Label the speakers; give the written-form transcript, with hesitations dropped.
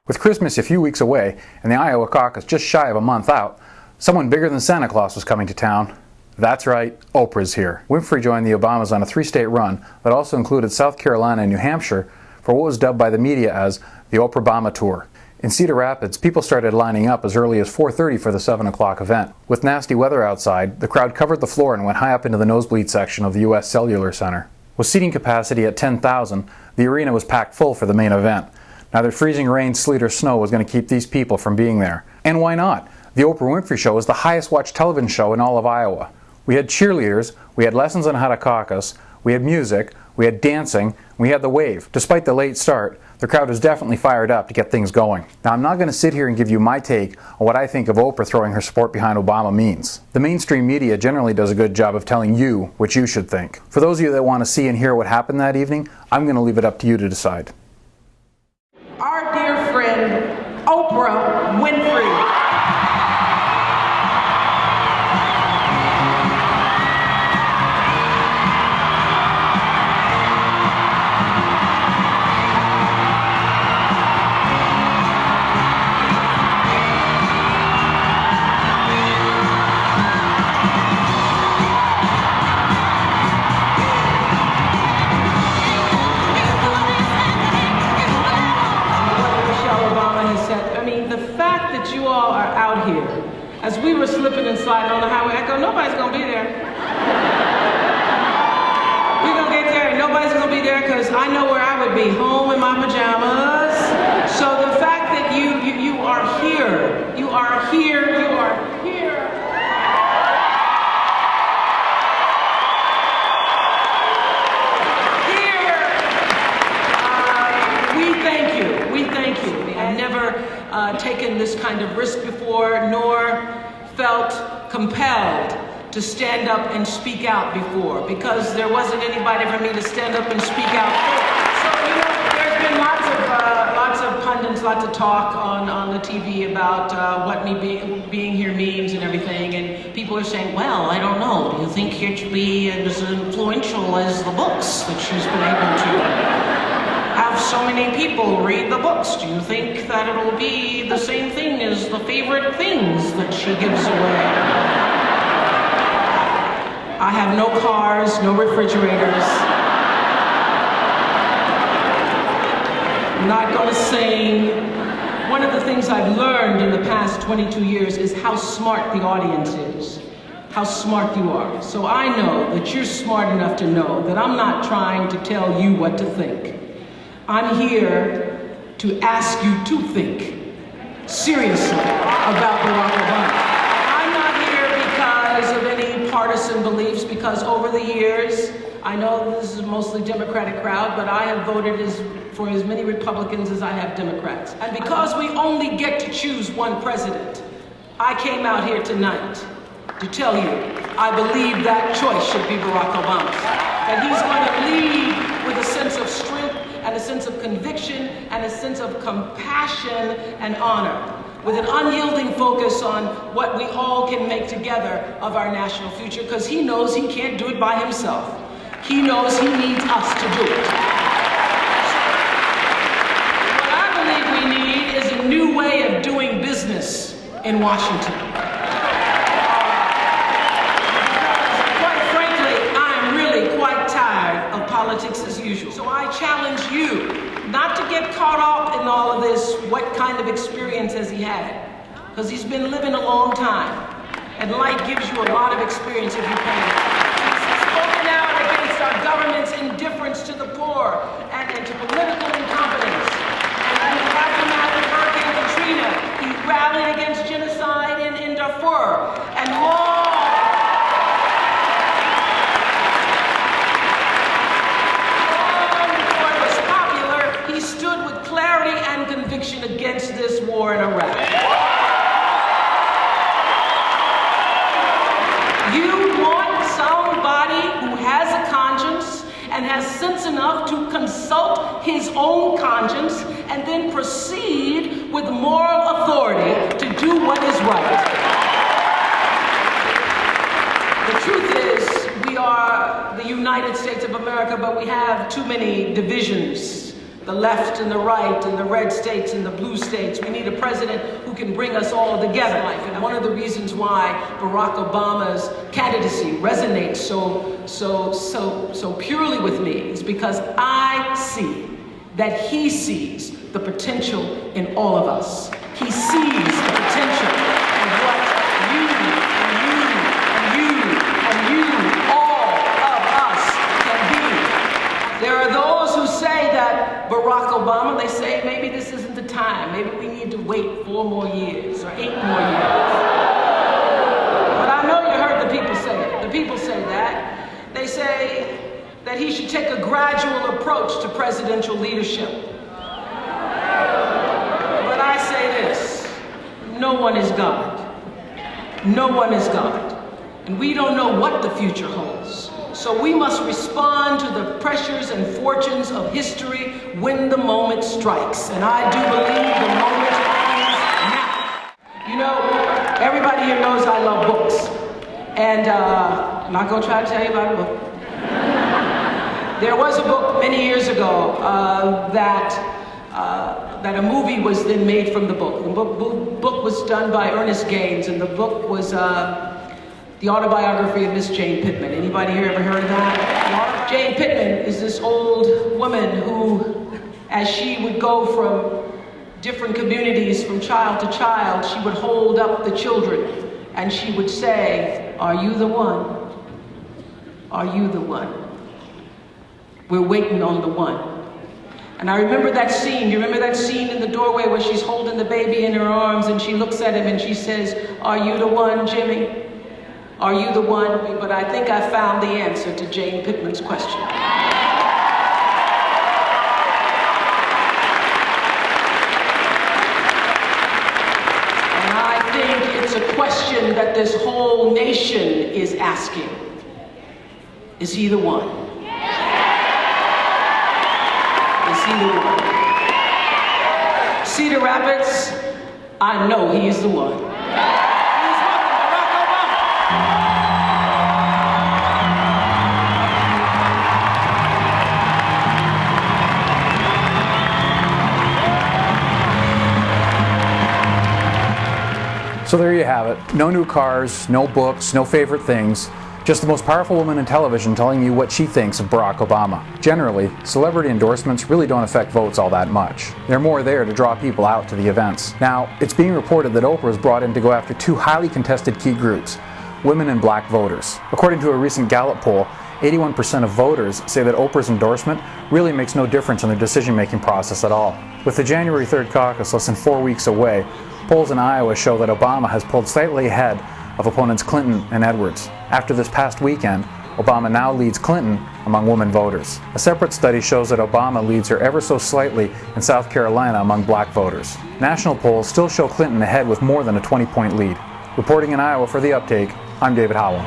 Speaker 1: With Christmas a few weeks away and the Iowa caucus just shy of a month out, someone bigger than Santa Claus was coming to town. That's right, Oprah's here. Winfrey joined the Obamas on a three-state run that also included South Carolina and New Hampshire for what was dubbed by the media as the Oprah-Obama Tour. In Cedar Rapids, people started lining up as early as 4:30 for the 7 o'clock event. With nasty weather outside, the crowd covered the floor and went high up into the nosebleed section of the U.S. Cellular Center. With seating capacity at 10,000, the arena was packed full for the main event. Neither freezing rain, sleet, or snow was going to keep these people from being there. And why not? The Oprah Winfrey Show is the highest watched television show in all of Iowa. We had cheerleaders, we had lessons on how to caucus, we had music, we had dancing, we had the wave. Despite the late start, the crowd was definitely fired up to get things going. Now, I'm not going to sit here and give you my take on what I think of Oprah throwing her support behind Obama means. The mainstream media generally does a good job of telling you what you should think. For those of you that want to see and hear what happened that evening, I'm going to leave it up to you to decide.
Speaker 2: Our dear friend, Oprah Winfrey. You all are out here. As we were slipping and sliding on the highway, I go, nobody's gonna be there. We're gonna get there and nobody's gonna be there because I know where I would be, home in my pajamas. So the fact that you are here, you are here, you are here. We thank you, we thank you. I've never taken this kind of risk before, nor felt compelled to stand up and speak out before, because there wasn't anybody for me to stand up and speak out for. So, you know, there's been lots of pundits, lots of talk on the TV about what me being here means and everything, and people are saying, well, I don't know, do you think it should be as influential as the books that she's been able to have so many people read the books? Do you think that it'll be the same thing as the favorite things that she gives away? I have no cars, no refrigerators. I'm not going to sing. One of the things I've learned in the past 22 years is how smart the audience is, how smart you are. So I know that you're smart enough to know that I'm not trying to tell you what to think. I'm here to ask you to think seriously about Barack Obama. I'm not here because of any partisan beliefs, because over the years, I know this is a mostly Democratic crowd, but I have voted for as many Republicans as I have Democrats. And because we only get to choose one president, I came out here tonight to tell you I believe that choice should be Barack Obama. That he's going to lead with a sense of strength and a sense of conviction and a sense of compassion and honor, with an unyielding focus on what we all can make together of our national future, because he knows he can't do it by himself. He knows he needs us to do it. What I believe we need is a new way of doing business in Washington. Quite frankly, I'm really quite tired of politics as usual. So I challenge you not to get caught up in all of this, what kind of experience has he had? Because he's been living a long time. And life gives you a lot of experience if you pay it. He's spoken out against our government's indifference to the poor and to political incompetence. And in the aftermath of Hurricane Katrina, he rallied against genocide in Darfur. And he stood with clarity and conviction against this war in Iraq. You want somebody who has a conscience and has sense enough to consult his own conscience and then proceed with moral authority to do what is right. The truth is, we are the United States of America, but we have too many divisions the left and the right and the red states and the blue states. We need a president who can bring us all together. And one of the reasons why Barack Obama's candidacy resonates so purely with me is because I see that he sees the potential in all of us. He sees the potential in what you and you and you and you, all of us, can be. There are those who say that Barack Obama, they say maybe this isn't the time. Maybe we need to wait 4 more years or 8 more years. But I know you heard the people say it. The people say that. They say that he should take a gradual approach to presidential leadership. But I say this, no one is God. No one is God. And we don't know what the future holds. So we must respond to the pressures and fortunes of history when the moment strikes. And I do believe the moment is now. You know, everybody here knows I love books. And I'm not going to try to tell you about a book. There was a book many years ago that a movie was then made from the book. The book was done by Ernest Gaines, and the book was the autobiography of Miss Jane Pittman. Anybody here ever heard of that? Jane Pittman is this old woman who, as she would go from different communities from child to child, she would hold up the children and she would say, "Are you the one? Are you the one? We're waiting on the one." And I remember that scene. You remember that scene in the doorway where she's holding the baby in her arms and she looks at him and she says, "Are you the one, Jimmy? Are you the one?" But I think I found the answer to Jane Pittman's question. And I think it's a question that this whole nation is asking. Is he the one? Is he the one? Cedar Rapids, I know he is the one.
Speaker 1: So there you have it. No new cars, no books, no favorite things. Just the most powerful woman in television telling you what she thinks of Barack Obama. Generally, celebrity endorsements really don't affect votes all that much. They're more there to draw people out to the events. Now, it's being reported that Oprah was brought in to go after 2 highly contested key groups, women and black voters. According to a recent Gallup poll, 81% of voters say that Oprah's endorsement really makes no difference in their decision-making process at all. With the January 3rd caucus less than 4 weeks away, polls in Iowa show that Obama has pulled slightly ahead of opponents Clinton and Edwards. After this past weekend, Obama now leads Clinton among women voters. A separate study shows that Obama leads her ever so slightly in South Carolina among black voters. National polls still show Clinton ahead with more than a 20-point lead. Reporting in Iowa for The Uptake, I'm David Howell.